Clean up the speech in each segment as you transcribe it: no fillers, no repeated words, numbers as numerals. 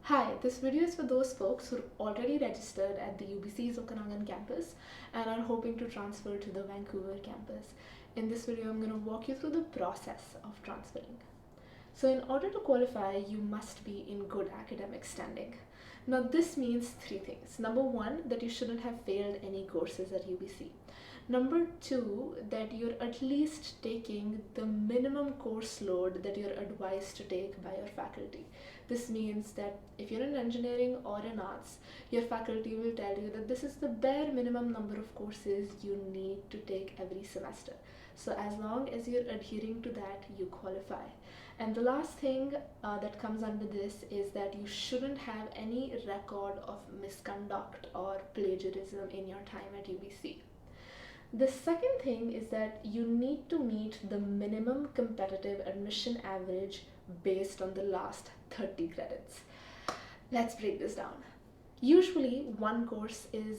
Hi, this video is for those folks who are already registered at the UBC's Okanagan campus and are hoping to transfer to the Vancouver campus. In this video, I'm going to walk you through the process of transferring. So in order to qualify, you must be in good academic standing. Now this means three things. Number one, that you shouldn't have failed any courses at UBC. Number two, that you're at least taking the minimum course load that you're advised to take by your faculty. This means that if you're in engineering or in arts, your faculty will tell you that this is the bare minimum number of courses you need to take every semester. So as long as you're adhering to that, you qualify. And the last thing that comes under this is that you shouldn't have any record of misconduct or plagiarism in your time at UBC. The second thing is that you need to meet the minimum competitive admission average based on the last 30 credits. Let's break this down. Usually one course is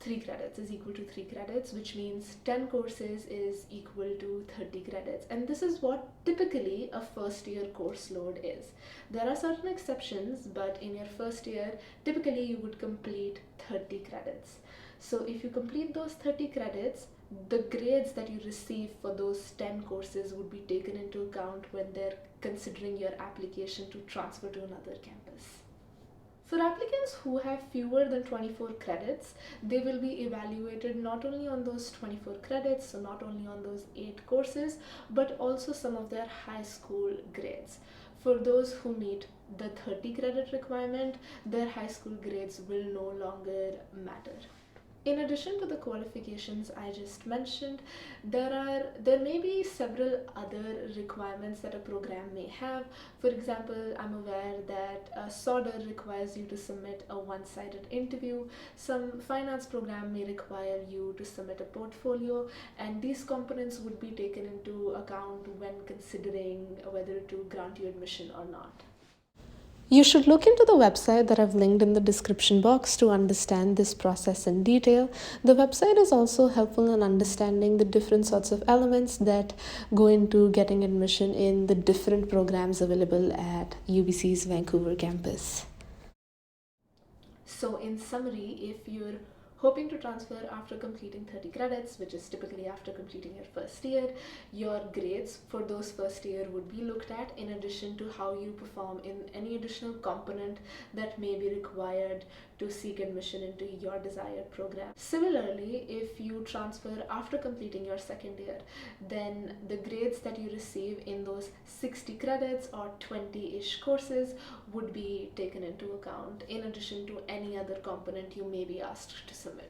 3 credits is equal to 3 credits, which means 10 courses is equal to 30 credits. And this is what typically a first year course load is. There are certain exceptions, but in your first year, typically you would complete 30 credits. So if you complete those 30 credits, the grades that you receive for those 10 courses would be taken into account when they're considering your application to transfer to another campus. For applicants who have fewer than 24 credits, they will be evaluated not only on those 24 credits, so not only on those 8 courses, but also some of their high school grades. For those who meet the 30 credit requirement, their high school grades will no longer matter. In addition to the qualifications I just mentioned, there may be several other requirements that a program may have. For example, I'm aware that SODR requires you to submit a one-sided interview. Some finance program may require you to submit a portfolio, and these components would be taken into account when considering whether to grant you admission or not. You should look into the website that I've linked in the description box to understand this process in detail. The website is also helpful in understanding the different sorts of elements that go into getting admission in the different programs available at UBC's Vancouver campus. So in summary, if you're hoping to transfer after completing 30 credits, which is typically after completing your first year, your grades for those first year would be looked at in addition to how you perform in any additional component that may be required to seek admission into your desired program. Similarly, if you transfer after completing your second year, then the grades that you receive in those 60 credits or 20-ish courses would be taken into account in addition to any other component you may be asked to submit.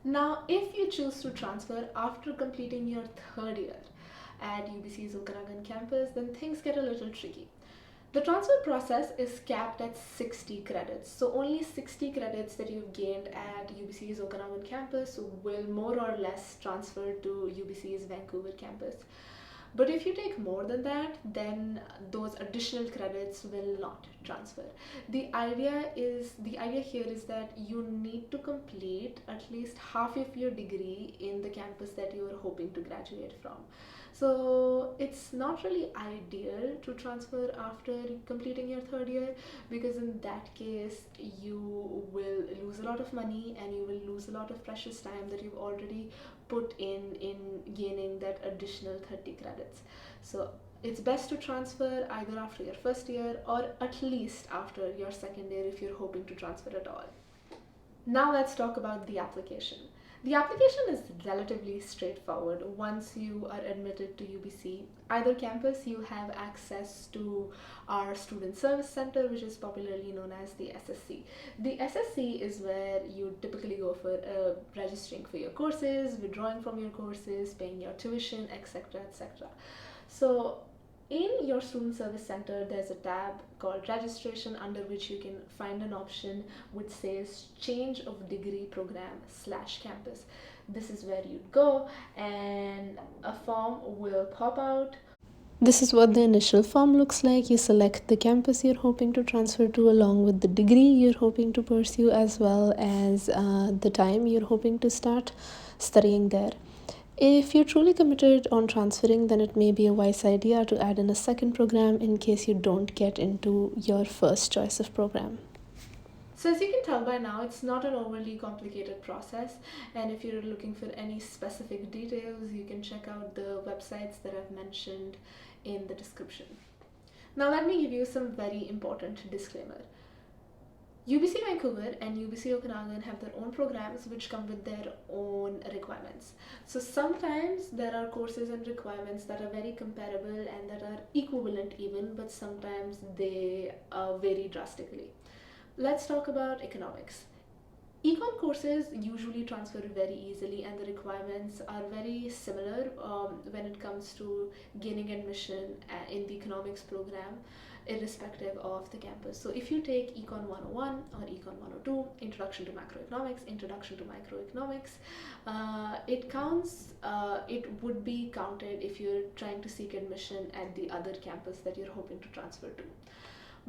Now, if you choose to transfer after completing your third year at UBC's Okanagan campus, then things get a little tricky. The transfer process is capped at 60 credits, so only 60 credits that you've gained at UBC's Okanagan campus will more or less transfer to UBC's Vancouver campus. But if you take more than that, then those additional credits will not transfer. The idea here is that you need to complete at least half of your degree in the campus that you are hoping to graduate from. So it's not really ideal to transfer after completing your third year, because in that case you will lose a lot of money and you will lose a lot of precious time that you've already put in gaining that additional 30 credits. So it's best to transfer either after your first year or at least after your second year if you're hoping to transfer at all. Now let's talk about the application. The application is relatively straightforward. Once you are admitted to UBC, either campus, you have access to our Student Service Center, which is popularly known as the SSC. The SSC is where you typically go for registering for your courses, withdrawing from your courses, paying your tuition, etc., etc. So in your Student Service Center, there's a tab called Registration, under which you can find an option which says Change of Degree Program / Campus. This is where you'd go and a form will pop out. This is what the initial form looks like. You select the campus you're hoping to transfer to along with the degree you're hoping to pursue, as well as the time you're hoping to start studying there. If you're truly committed on transferring, then it may be a wise idea to add in a second program in case you don't get into your first choice of program. So as you can tell by now, it's not an overly complicated process, and if you're looking for any specific details, you can check out the websites that I've mentioned in the description. Now let me give you some very important disclaimer. UBC Vancouver and UBC Okanagan have their own programs which come with their own requirements. So sometimes there are courses and requirements that are very comparable and that are equivalent even, but sometimes they vary drastically. Let's talk about economics. Econ courses usually transfer very easily and the requirements are very similar when it comes to gaining admission in the economics program, irrespective of the campus. So if you take Econ 101 or Econ 102, Introduction to Macroeconomics, Introduction to Microeconomics, it would be counted if you're trying to seek admission at the other campus that you're hoping to transfer to.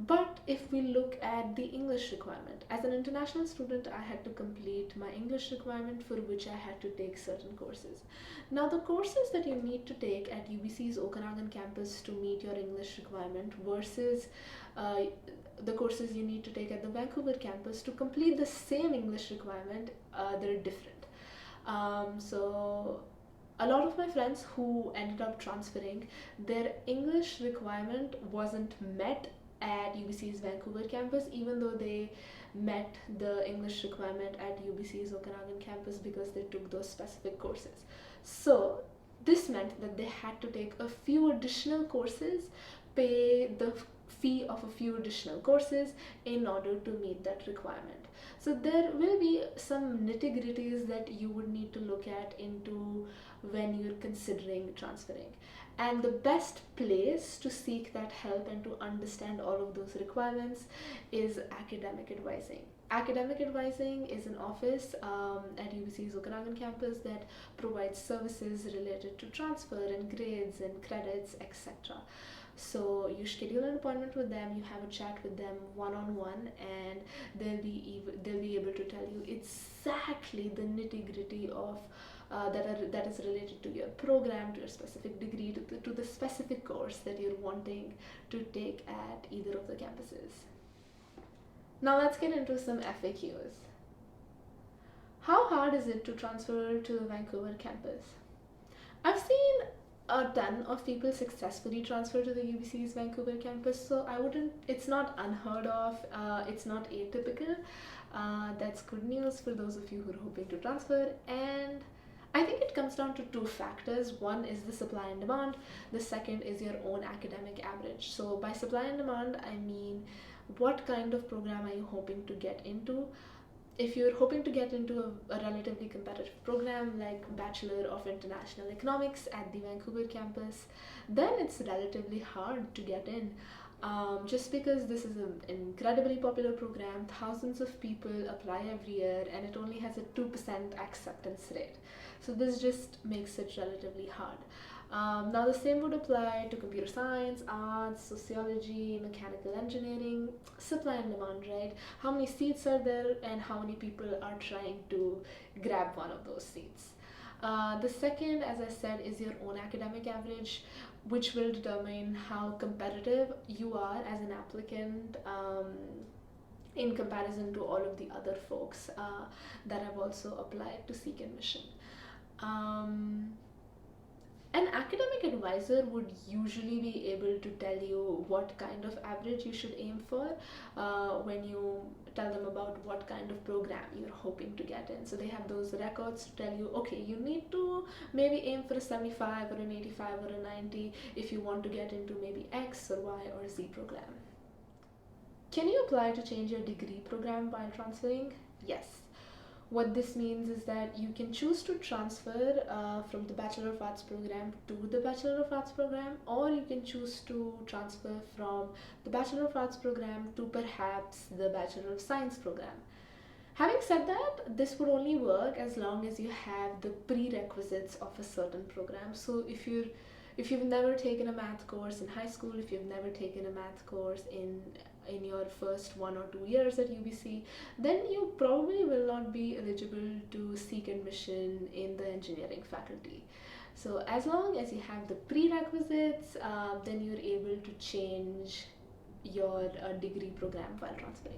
But if we look at the English requirement, as an international student, I had to complete my English requirement for which I had to take certain courses. Now, the courses that you need to take at UBC's Okanagan campus to meet your English requirement versus the courses you need to take at the Vancouver campus to complete the same English requirement, they're different. So a lot of my friends who ended up transferring, their English requirement wasn't met at UBC's Vancouver campus, even though they met the English requirement at UBC's Okanagan campus because they took those specific courses. So this meant that they had to take a few additional courses, pay the fee of a few additional courses in order to meet that requirement. So there will be some nitty-gritties that you would need to look at into when you're considering transferring. And the best place to seek that help and to understand all of those requirements is academic advising. Academic advising is an office at UBC's Okanagan campus that provides services related to transfer and grades and credits, etc. So you schedule an appointment with them, you have a chat with them one-on-one, and they'll be able to tell you exactly the nitty-gritty of that is related to your program, to your specific degree, to the specific course that you're wanting to take at either of the campuses. Now let's get into some FAQs. How hard is it to transfer to the Vancouver campus? I've seen a ton of people successfully transfer to the UBC's Vancouver campus, so it's not unheard of, it's not atypical. That's good news for those of you who are hoping to transfer, and I think it comes down to two factors. One is the supply and demand, the second is your own academic average. So by supply and demand, I mean what kind of program are you hoping to get into? If you're hoping to get into a relatively competitive program like Bachelor of International Economics at the Vancouver campus, then it's relatively hard to get in. Just because this is an incredibly popular program, thousands of people apply every year, and it only has a 2% acceptance rate. So this just makes it relatively hard. Now the same would apply to computer science, arts, sociology, mechanical engineering. Supply and demand, right? How many seats are there and how many people are trying to grab one of those seats? The second, as I said, is your own academic average, which will determine how competitive you are as an applicant in comparison to all of the other folks that have also applied to seek admission. An academic advisor would usually be able to tell you what kind of average you should aim for when you tell them about what kind of program you're hoping to get in. So they have those records to tell you, okay, you need to maybe aim for a 75 or an 85 or a 90 if you want to get into maybe X or Y or Z program. Can you apply to change your degree program while transferring? Yes. What this means is that you can choose to transfer from the Bachelor of Arts program to the Bachelor of Arts program, or you can choose to transfer from the Bachelor of Arts program to perhaps the Bachelor of Science program. Having said that, this would only work as long as you have the prerequisites of a certain program. So if you've never taken a math course in high school, if you've never taken a math course in your first 1 or 2 years at UBC, then you probably will not be eligible to seek admission in the engineering faculty. So as long as you have the prerequisites, then you're able to change your degree program while transferring.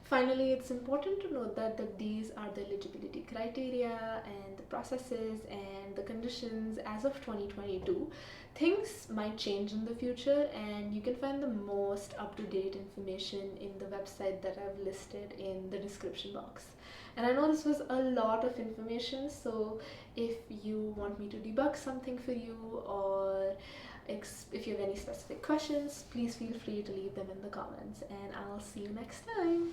Finally, it's important to note that these are the eligibility criteria and the processes and the conditions as of 2022. Things might change in the future, and you can find the most up-to-date information in the website that I've listed in the description box. And I know this was a lot of information, so if you want me to debug something for you, or if you have any specific questions, please feel free to leave them in the comments, and I'll see you next time.